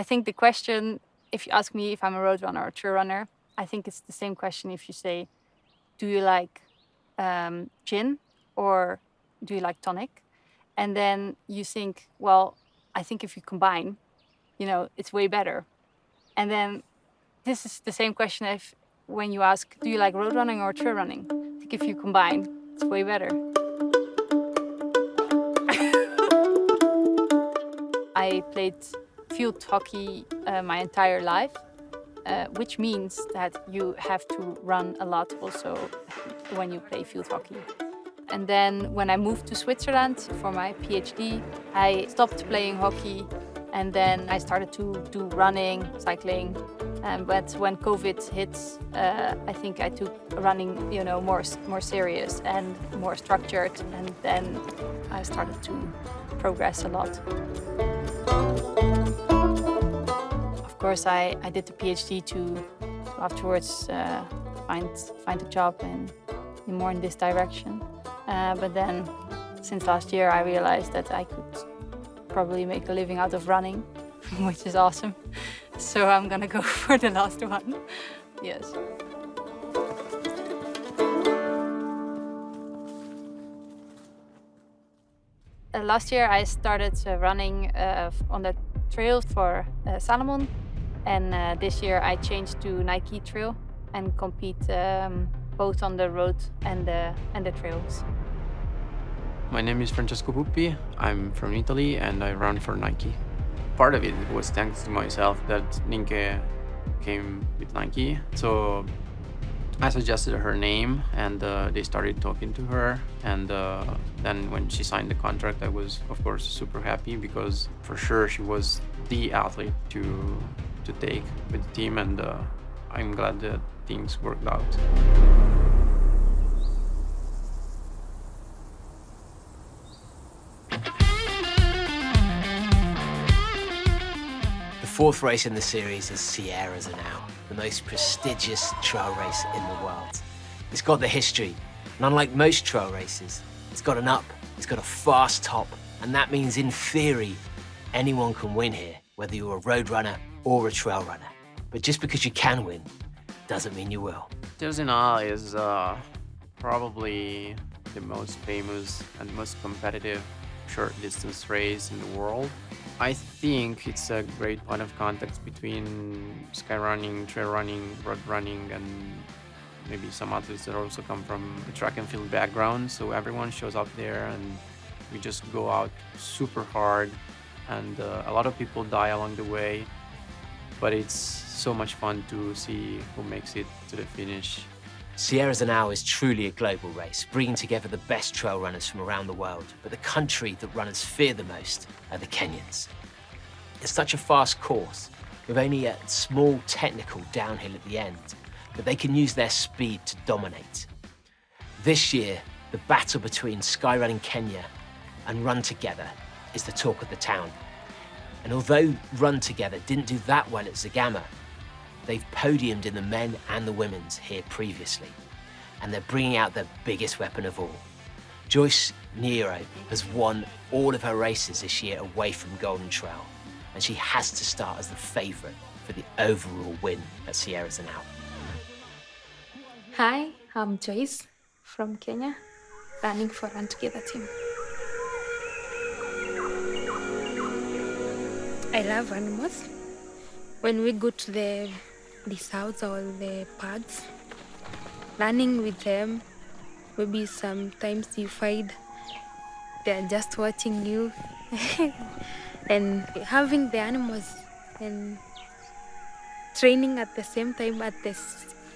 I think the question, if you ask me if I'm a road runner or a trail runner, I think it's the same question if you say, do you like gin or do you like tonic? And then you think, well, I think if you combine, it's way better. And then this is the same question if when you ask, do you like road running or trail running? I think if you combine, it's way better. I played field hockey my entire life, which means that you have to run a lot also when you play field hockey. And then when I moved to Switzerland for my PhD, I stopped playing hockey and then I started to do running, cycling. But when COVID hit, I think I took running, more serious and more structured. And then I started to progress a lot. Of course, I did the PhD to afterwards find a job more in this direction. But then, since last year, I realized that I could probably make a living out of running, which is awesome. So I'm gonna go for the last one. Yes. Last year, I started running on the trail for Salomon, and this year I changed to Nike Trail and compete both on the road and the trails. My name is Francesco Puppi. I'm from Italy and I run for Nike. Part of it was thanks to myself that Ninke came with Nike. So I suggested her name and they started talking to her. And then when she signed the contract, I was, of course, super happy because for sure she was the athlete to take with the team. And I'm glad that things worked out. The fourth race in the series is Sierra Zanao, the most prestigious trail race in the world. It's got the history, and unlike most trail races, it's got an up, it's got a fast top, and that means in theory, anyone can win here, whether you're a road runner or a trail runner. But just because you can win, doesn't mean you will. Zanao is probably the most famous and most competitive short distance race in the world. I think it's a great point of contact between sky running, trail running, road running, and maybe some athletes that also come from a track and field background. So everyone shows up there and we just go out super hard, and a lot of people die along the way, but it's so much fun to see who makes it to the finish. Sierra Zanao is truly a global race, bringing together the best trail runners from around the world. But the country that runners fear the most are the Kenyans. It's such a fast course, with only a small technical downhill at the end, but they can use their speed to dominate. This year, the battle between Skyrunning Kenya and Run Together is the talk of the town. And although Run Together didn't do that well at Zagama, they've podiumed in the men and the women's here previously, and they're bringing out their biggest weapon of all. Joyce Nero has won all of her races this year away from Golden Trail, and she has to start as the favourite for the overall win at Sierra Zanao. Hi, I'm Joyce from Kenya, running for Run Together team. I love animals. When we go to the south or the parks, running with them, maybe sometimes you find they're just watching you. And having the animals and training at the same time at the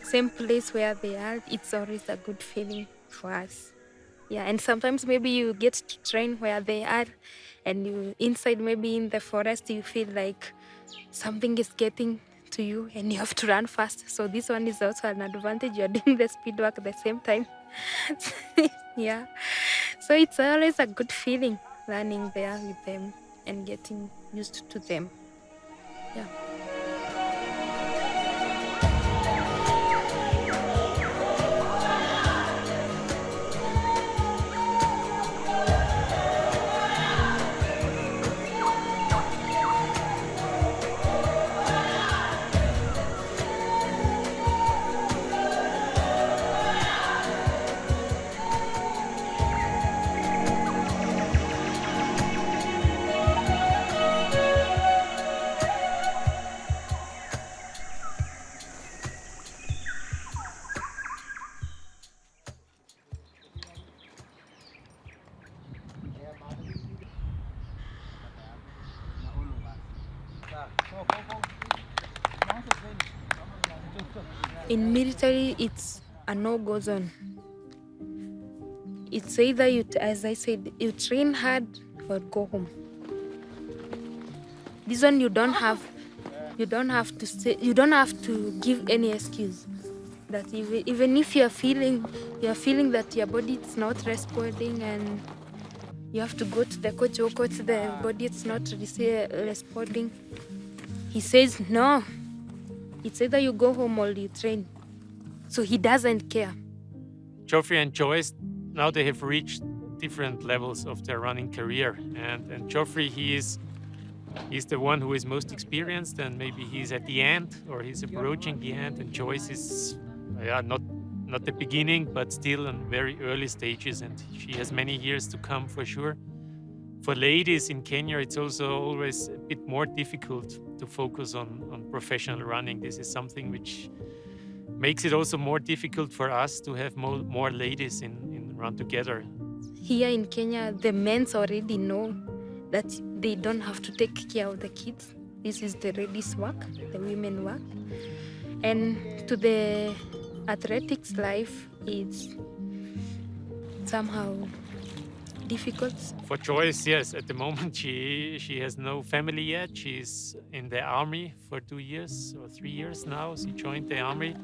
same place where they are, it's always a good feeling for us. Yeah, and sometimes maybe you get to train where they are, and you inside maybe in the forest you feel like something is getting to you and you have to run fast. So this one is also an advantage. You're doing the speed work at the same time. Yeah. So it's always a good feeling running there with them and getting used to them. Yeah. In military, it's a no-go zone. It's either you, as I said, you train hard or go home. This one you don't have to say, you don't have to give any excuse. That even if you're feeling that your body is not responding and you have to go to the coach or coach the body it's not responding, he says no. It's either you go home or you train. So he doesn't care. Geoffrey and Joyce, now they have reached different levels of their running career. And Geoffrey, he's the one who is most experienced, and maybe he's at the end or he's approaching the end. And Joyce is not the beginning, but still in very early stages, and she has many years to come for sure. For ladies in Kenya, it's also always a bit more difficult to focus on professional running. This is something which makes it also more difficult for us to have more ladies in Run Together. Here in Kenya, the men already know that they don't have to take care of the kids. This is the ladies' work, the women work. And to the athletics life, it's somehow difficult. For Joyce, yes, at the moment she has no family yet. She's in the army for 2 years or 3 years now. She joined the army.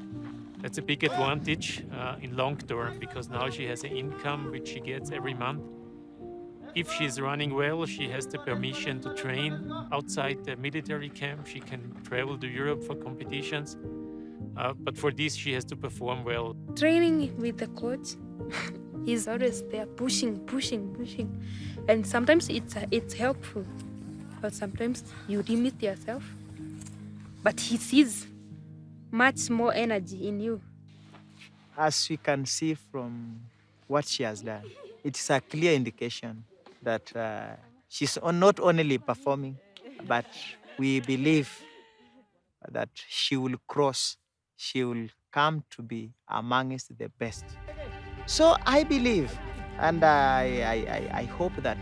That's a big advantage in long term, because now she has an income which she gets every month. If she's running well, she has the permission to train outside the military camp. She can travel to Europe for competitions. But for this, she has to perform well. Training with the coach, he's always there pushing. And sometimes it's helpful, but sometimes you limit yourself. But he sees much more energy in you. As we can see from what she has done, it's a clear indication that she's not only performing, but we believe that she will come to be amongst the best. So I believe, and I hope that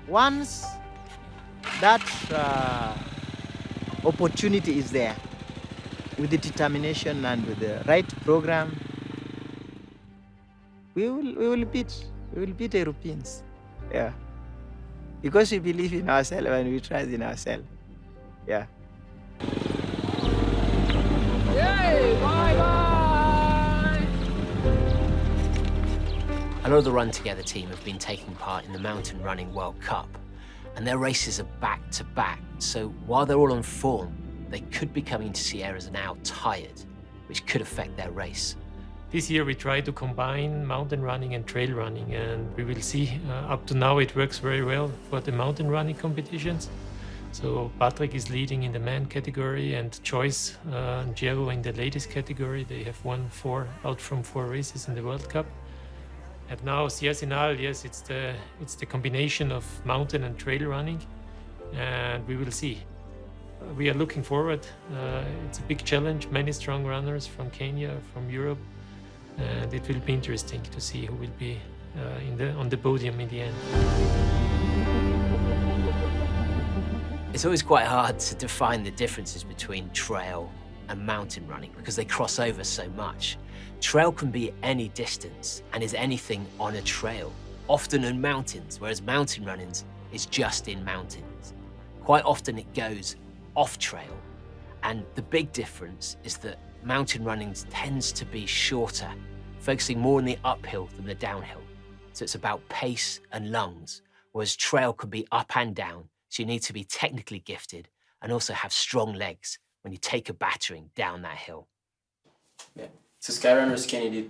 once that opportunity is there, with the determination and with the right program, we will beat the Europeans. Yeah, because we believe in ourselves and we trust in ourselves. Yeah. A lot of the Run Together team have been taking part in the Mountain Running World Cup, and their races are back to back. So while they're all on form, they could be coming to Sierra now tired, which could affect their race. This year we try to combine mountain running and trail running, and we will see. Up to now it works very well for the mountain running competitions. So Patrick is leading in the man category, and Joyce and Diego in the ladies category. They have won 4 out from 4 races in the World Cup. And now Sierra, yes, it's the combination of mountain and trail running, and we will see. We are looking forward. It's a big challenge, many strong runners from Kenya, from Europe, and it will be interesting to see who will be on the podium in the end. It's always quite hard to define the differences between trail and mountain running because they cross over so much. Trail can be any distance and is anything on a trail, often in mountains, whereas mountain running is just in mountains. Quite often it goes off trail, and the big difference is that mountain running tends to be shorter, focusing more on the uphill than the downhill. So it's about pace and lungs, whereas trail can be up and down, so you need to be technically gifted and also have strong legs when you take a battering down that hill. Yeah. So Skyrunners Kenya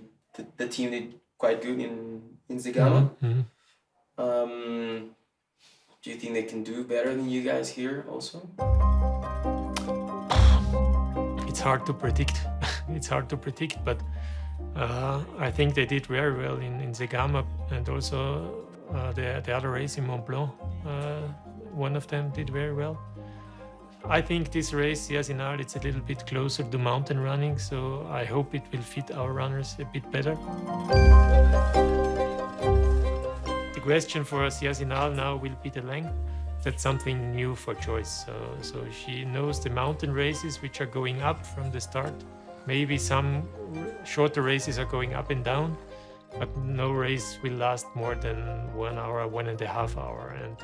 the team did quite good in Zagama. Mm-hmm. Do you think they can do better than you guys here also? It's hard to predict. But I think they did very well in Zegama, and also the other race in Mont Blanc. One of them did very well. I think this race, Yasinal, it's a little bit closer to mountain running, so I hope it will fit our runners a bit better. The question for Yasinal now will be the length. That's something new for Joyce. So she knows the mountain races, which are going up from the start, Maybe some shorter races are going up and down, but no race will last more than 1 hour, 1.5 hours. And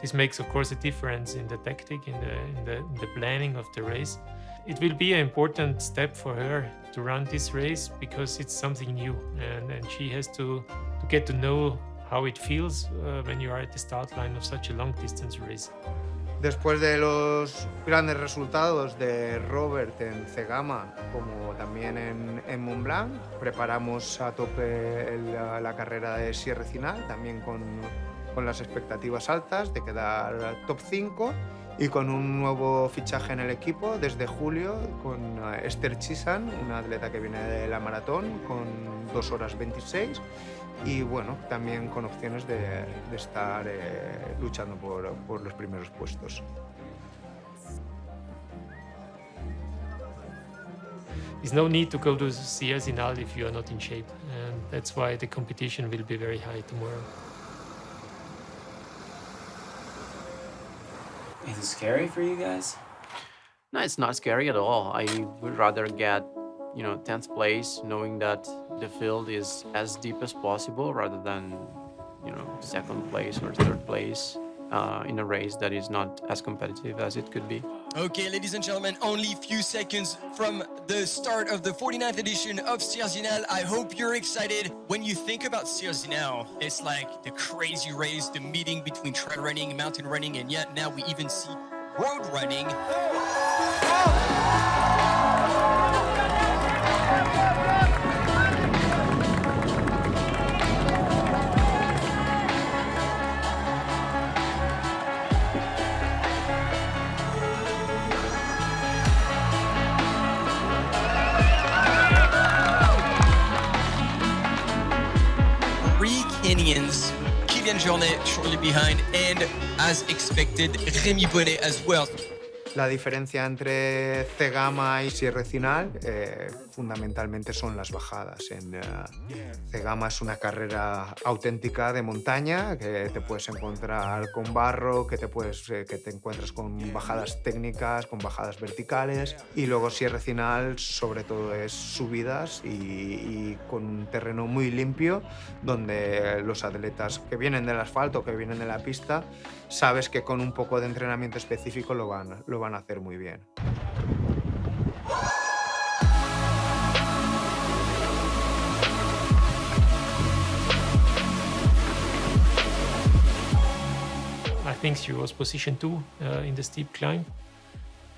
this makes, of course, a difference in the tactic, in the planning of the race. It will be an important step for her to run this race because it's something new, and she has to get to know how it feels when you are at the start line of such a long distance race. Después de los grandes resultados de Robert en Cegama, como también en Mont Blanc, preparamos a tope la carrera de Sierre Zinal, también con las expectativas altas de quedar top 5 y con un nuevo fichaje en el equipo desde julio con Esther Chisan, una atleta que viene de la maratón con 2 horas 26 y bueno, también con opciones de estar luchando por los primeros puestos. There's no need to go to Sierre Zinal if you are not in shape, and that's why the competition will be very high tomorrow. Is it scary for you guys? No, it's not scary at all. I would rather get, 10th place, knowing that the field is as deep as possible rather than, second place or third place in a race that is not as competitive as it could be. Okay, ladies and gentlemen, only a few seconds from the start of the 49th edition of Sierre Zinal. I hope you're excited. When you think about Sierre Zinal, it's like the crazy race, the meeting between trail running, mountain running, and yet now we even see road running. Kenyans, Kylian Jornet shortly behind, and as expected, Rémi Bonnet as well. La diferencia entre Cegama y Sierre Zinal fundamentalmente son las bajadas. En Cegama es una carrera auténtica de montaña, que te puedes encontrar con barro, que te encuentras con bajadas técnicas, con bajadas verticales, y luego Sierre Zinal sobre todo es subidas y con un terreno muy limpio donde los atletas que vienen del asfalto, que vienen de la pista, sabes que con un poco de entrenamiento específico lo van a hacer muy bien. I think she was position 2 in the steep climb.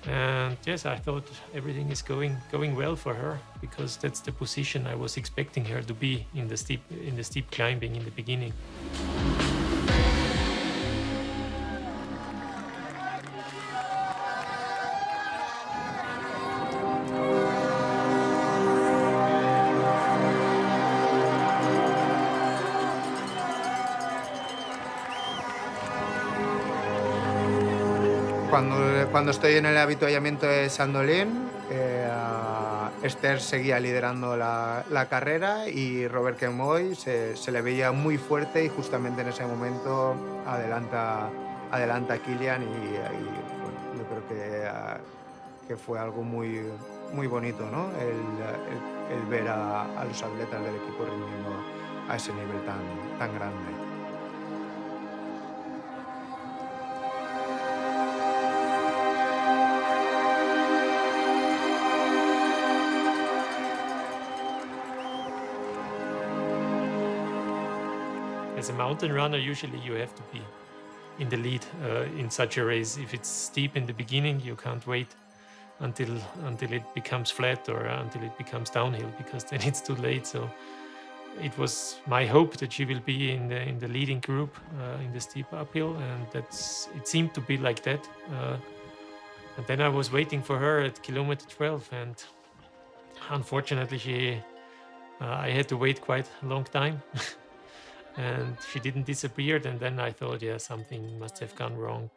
And yes, I thought everything is going well for her because that's the position I was expecting her to be in the steep climbing in the beginning. Cuando estoy en el avituallamiento de Sandolin, Esther seguía liderando la carrera y Robert Kemoy se le veía muy fuerte y justamente en ese momento adelanta a Kylian y bueno, yo creo que fue algo muy, muy bonito, ¿no? El ver a los atletas del equipo rindiendo a ese nivel tan grande. As a mountain runner, usually you have to be in the lead in such a race. If it's steep in the beginning, you can't wait until it becomes flat or until it becomes downhill because then it's too late. So it was my hope that she will be in the leading group in the steep uphill, and it seemed to be like that. And then I was waiting for her at kilometer 12, and unfortunately I had to wait quite a long time. And she didn't disappear, and then I thought, yeah, something must have gone wrong.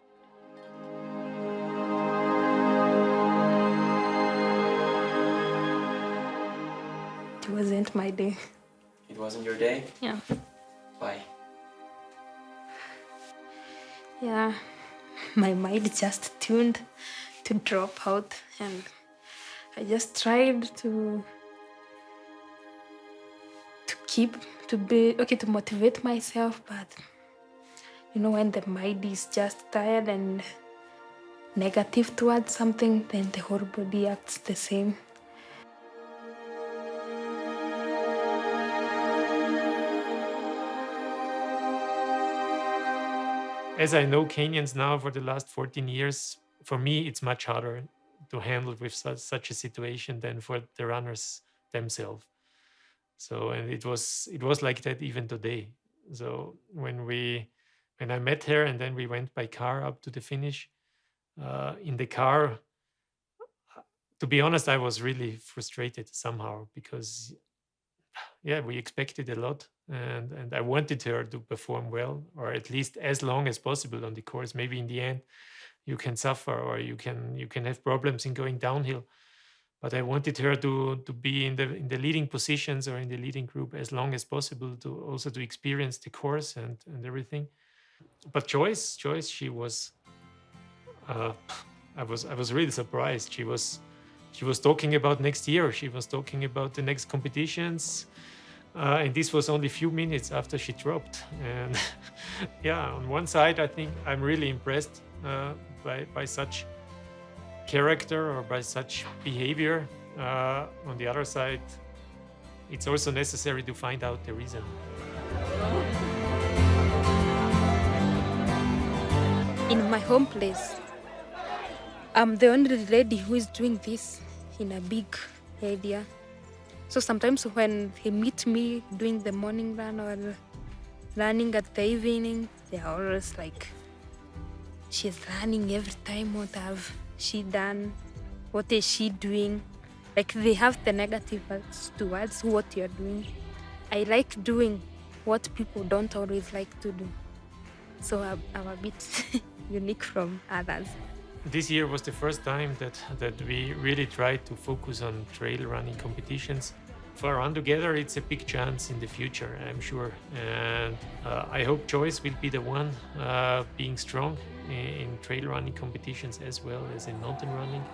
It wasn't my day. It wasn't your day? Yeah. Why? Yeah. My mind just tuned to drop out, and I just tried to motivate myself, but when the mind is just tired and negative towards something, then the whole body acts the same. As I know Kenyans now for the last 14 years, for me it's much harder to handle with such a situation than for the runners themselves. So, and it was like that even today. So when I met her and then we went by car up to the finish, in the car, to be honest, I was really frustrated somehow because yeah, we expected a lot, and I wanted her to perform well, or at least as long as possible on the course. Maybe in the end, you can suffer, or you can have problems in going downhill. But I wanted her to be in the leading positions or in the leading group as long as possible, to also to experience the course and everything. But Joyce, she was. I was really surprised. She was talking about next year. She was talking about the next competitions. And this was only a few minutes after she dropped. And yeah, on one side, I think I'm really impressed by such character or by such behavior. On the other side, it's also necessary to find out the reason. In my home place, I'm the only lady who is doing this in a big area. So sometimes when he meets me doing the morning run or running at the evening, they're always like, she's running every time. What have she done? What is she doing? Like they have the negative towards what you're doing. I like doing what people don't always like to do. So I'm a bit unique from others. This year was the first time that we really tried to focus on trail running competitions. For Run Together, it's a big chance in the future, I'm sure. And I hope Joyce will be the one being strong in trail running competitions as well as in mountain running.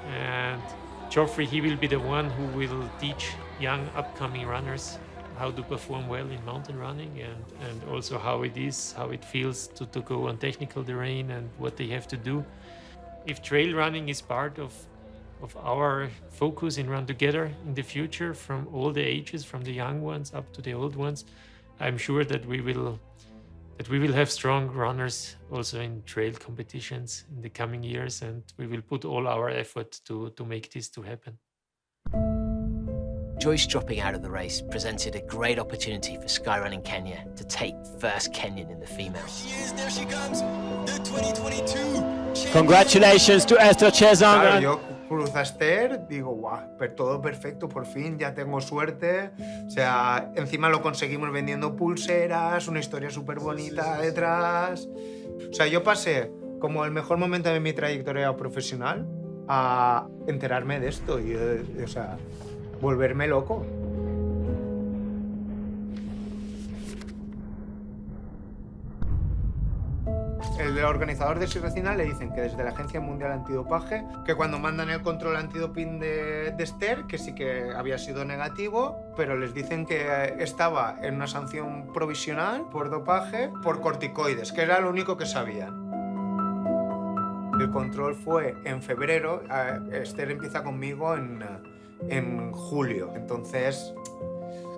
And Geoffrey, he will be the one who will teach young upcoming runners how to perform well in mountain running and also how it feels to go on technical terrain and what they have to do. If trail running is part of our focus in Run Together in the future, from all the ages, from the young ones up to the old ones, I'm sure that we will have strong runners also in trail competitions in the coming years, and we will put all our effort to make this to happen. Joyce dropping out of the race presented a great opportunity for Skyrunning Kenya to take first Kenyan in the females. There she comes, the 2022 Congratulations to Esther Chezong. Claro, yo cruzo a Esther, digo, guau, todo perfecto, por fin, ya tengo suerte. O sea, encima lo conseguimos vendiendo pulseras, una historia súper bonita detrás. O sea, yo pasé como el mejor momento de mi trayectoria profesional a enterarme de esto y, o sea, volverme loco. El organizador de Sirrecina le dicen que desde la Agencia Mundial Antidopaje, que cuando mandan el control antidoping de Esther, que sí que había sido negativo, pero les dicen que estaba en una sanción provisional por dopaje por corticoides, que era lo único que sabían. El control fue en febrero, Esther empieza conmigo en julio, entonces...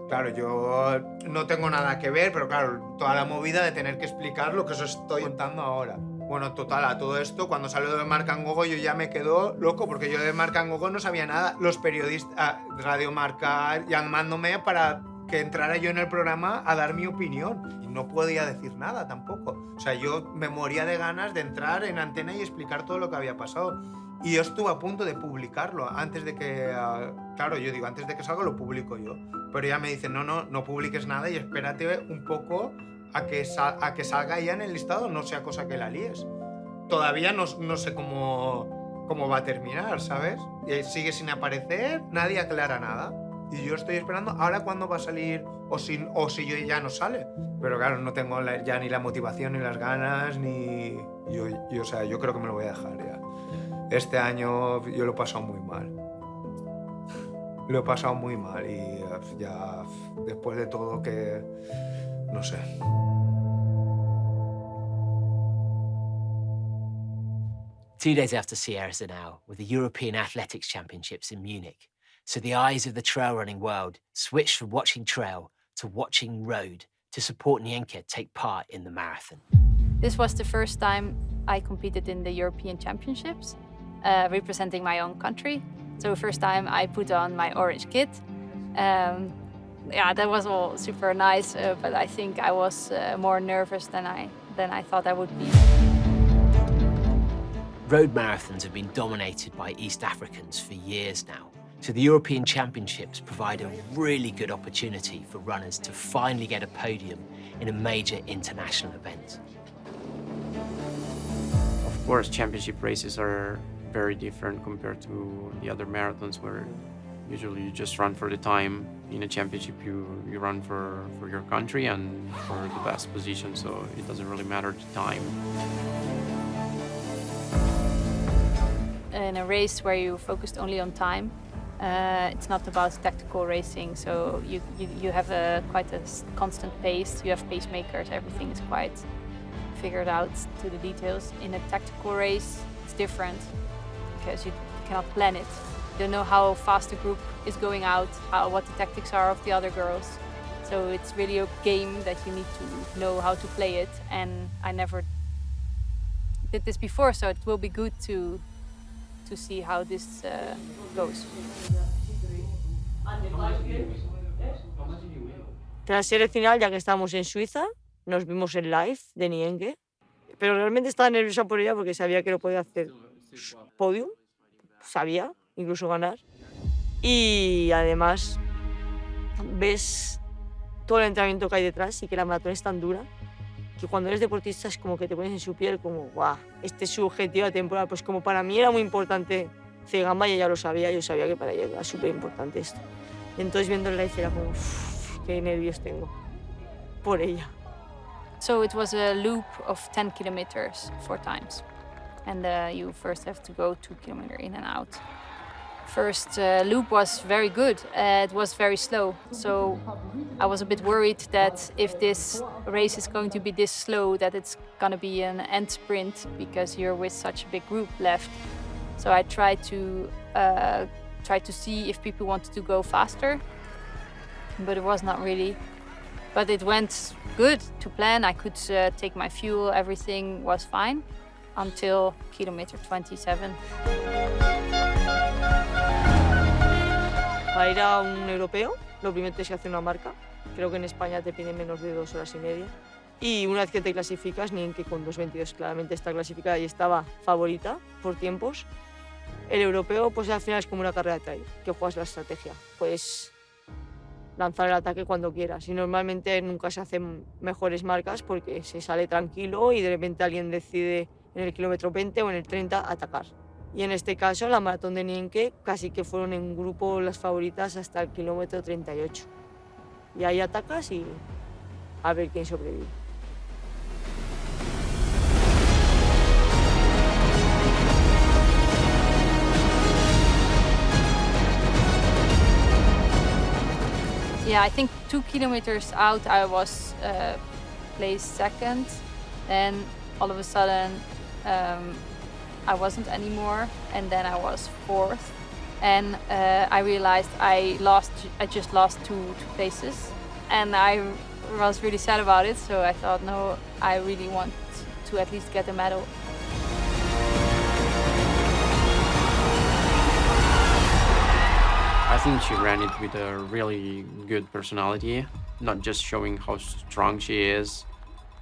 Claro, yo no tengo nada que ver, pero claro, toda la movida de tener que explicar lo que os estoy contando ahora. Bueno, total, a todo esto, cuando salió de Marca en Gogo yo ya me quedo loco, porque yo de Marca en Gogo no sabía nada. Los periodistas, Radio Marca, llamándome para que entrara yo en el programa a dar mi opinión. Y no podía decir nada tampoco. O sea, yo me moría de ganas de entrar en antena y explicar todo lo que había pasado. Y yo estuve a punto de publicarlo antes de que... claro, yo digo, antes de que salga lo publico yo. Pero ella me dice, no publiques nada y espérate un poco a que salga ya en el listado, no sea cosa que la líes. Todavía no sé cómo va a terminar, ¿sabes? Y sigue sin aparecer, nadie aclara nada. Y yo estoy esperando ahora cuándo va a salir o si yo ya no sale. Pero claro, no tengo ya ni la motivación ni las ganas, ni... O sea, yo creo que me lo voy a dejar ya. Este año yo lo he pasado muy mal. Lo he pasado muy mal y ya después de todo que... no sé. 2 days after Sierra Zinal were the European Athletics Championships in Munich. So the eyes of the trail running world switched from watching trail to watching road to support Nienke take part in the marathon. This was the first time I competed in the European Championships, representing my own country. So first time I put on my orange kit. Yeah, that was all super nice, but I think I was more nervous than I thought I would be. Road marathons have been dominated by East Africans for years now. So the European Championships provide a really good opportunity for runners to finally get a podium in a major international event. Of course, championship races are very different compared to the other marathons where usually you just run for the time. In a championship, you run for your country and for the best position, so it doesn't really matter the time. In a race where you focused only on time, it's not about tactical racing, so you have quite a constant pace. You have pacemakers, everything is quite figured out to the details. In a tactical race, it's different because you cannot plan it. You don't know how fast the group is going out, what the tactics are of the other girls. So it's really a game that you need to know how to play it, and I never did this before, so it will be good to see how this goes. Tras ser el final, ya que estábamos en Suiza, nos vimos en live de Nienke, pero realmente estaba nerviosa por ella porque sabía que lo podía hacer podium, sabía incluso ganar, y además ves todo el entrenamiento que hay detrás y que la maratón es tan dura que cuando eres deportista es como que te pones en su piel como, guau, este es su objetivo de temporada. Pues como para mí era muy importante Cegama y ella lo sabía, yo sabía que para ella era súper importante esto. Entonces viendo el live era como, qué nervios tengo por ella. So it was a loop of 10 kilometers 4 times. And you first have to go 2 kilometers in and out. First loop was very good. It was very slow. So I was a bit worried that if this race is going to be this slow, that it's going to be an end sprint because you're with such a big group left. So I tried to see if people wanted to go faster, but it was not really. But it went good to plan. I could take my fuel, everything was fine until kilometer 27. Para ir a un europeo, lo primero tienes que hacer una marca. Creo que en España te piden menos de 2 horas y media. Y una vez que te clasificas, Nienke con 2:22 claramente está clasificada y estaba favorita por tiempos. El europeo, pues al final es como una carrera de trail, que juegas la estrategia. Puedes lanzar el ataque cuando quieras. Y normalmente nunca se hacen mejores marcas porque se sale tranquilo y de repente alguien decide en el kilómetro 20 o en el 30 atacar. Y en este caso, la maratón de Nienke casi que fueron en grupo las favoritas hasta el kilómetro 38. Y ahí atacas y a ver quién sobrevive. Yeah, I think 2 kilometers out I was placed second. Then all of a sudden I wasn't anymore, and then I was fourth. And I realized I just lost two places, and I was really sad about it. So I thought, no, I really want to at least get a medal. I think she ran it with a really good personality, not just showing how strong she is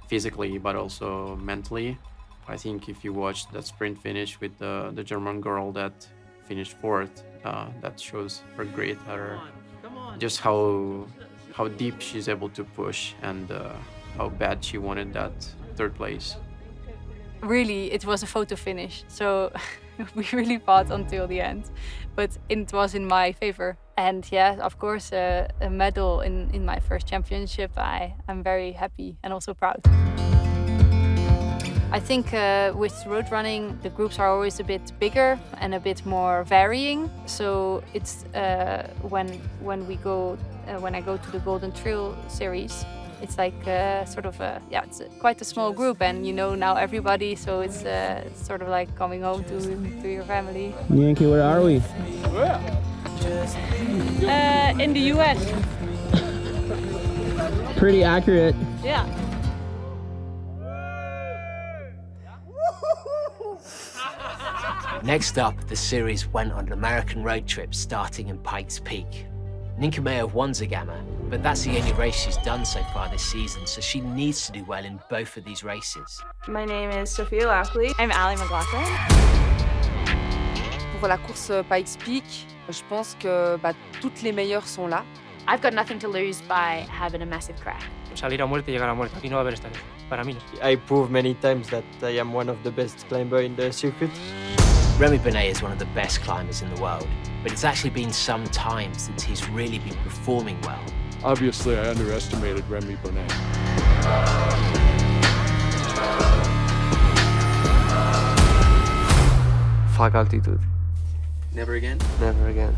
physically, but also mentally. I think if you watch that sprint finish with the German girl that finished fourth, that shows her grit, just how deep she's able to push, and how bad she wanted that third place. Really, it was a photo finish, so we really fought until the end, but it was in my favor. And yeah, of course, a medal in my first championship, I'm very happy and also proud. I think with road running, the groups are always a bit bigger and a bit more varying. So it's when I go to the Golden Trail series, it's like sort of it's quite a small group, and you know now everybody. So it's sort of like coming home to your family. Yankee, where are we? In the US. Pretty accurate. Yeah. Next up, the series went on an American road trip starting in Pikes Peak. Ninka may have won Zagama, but that's the only race she's done so far this season, so she needs to do well in both of these races. My name is Sophia Lackley. I'm Allie McLaughlin. Pour la course Pikes Peak, je pense que toutes les meilleures sont là. I've got nothing to lose by having a massive crack. Salir a muerte y llegar a muerte. Aquí no va a haber esta vez. Para mí no. I proved many times that I am one of the best climbers in the circuit. Remy Bonnet is one of the best climbers in the world, but it's actually been some time since he's really been performing well. Obviously, I underestimated Remy Bonnet. Fuck altitude. Never again? Never again.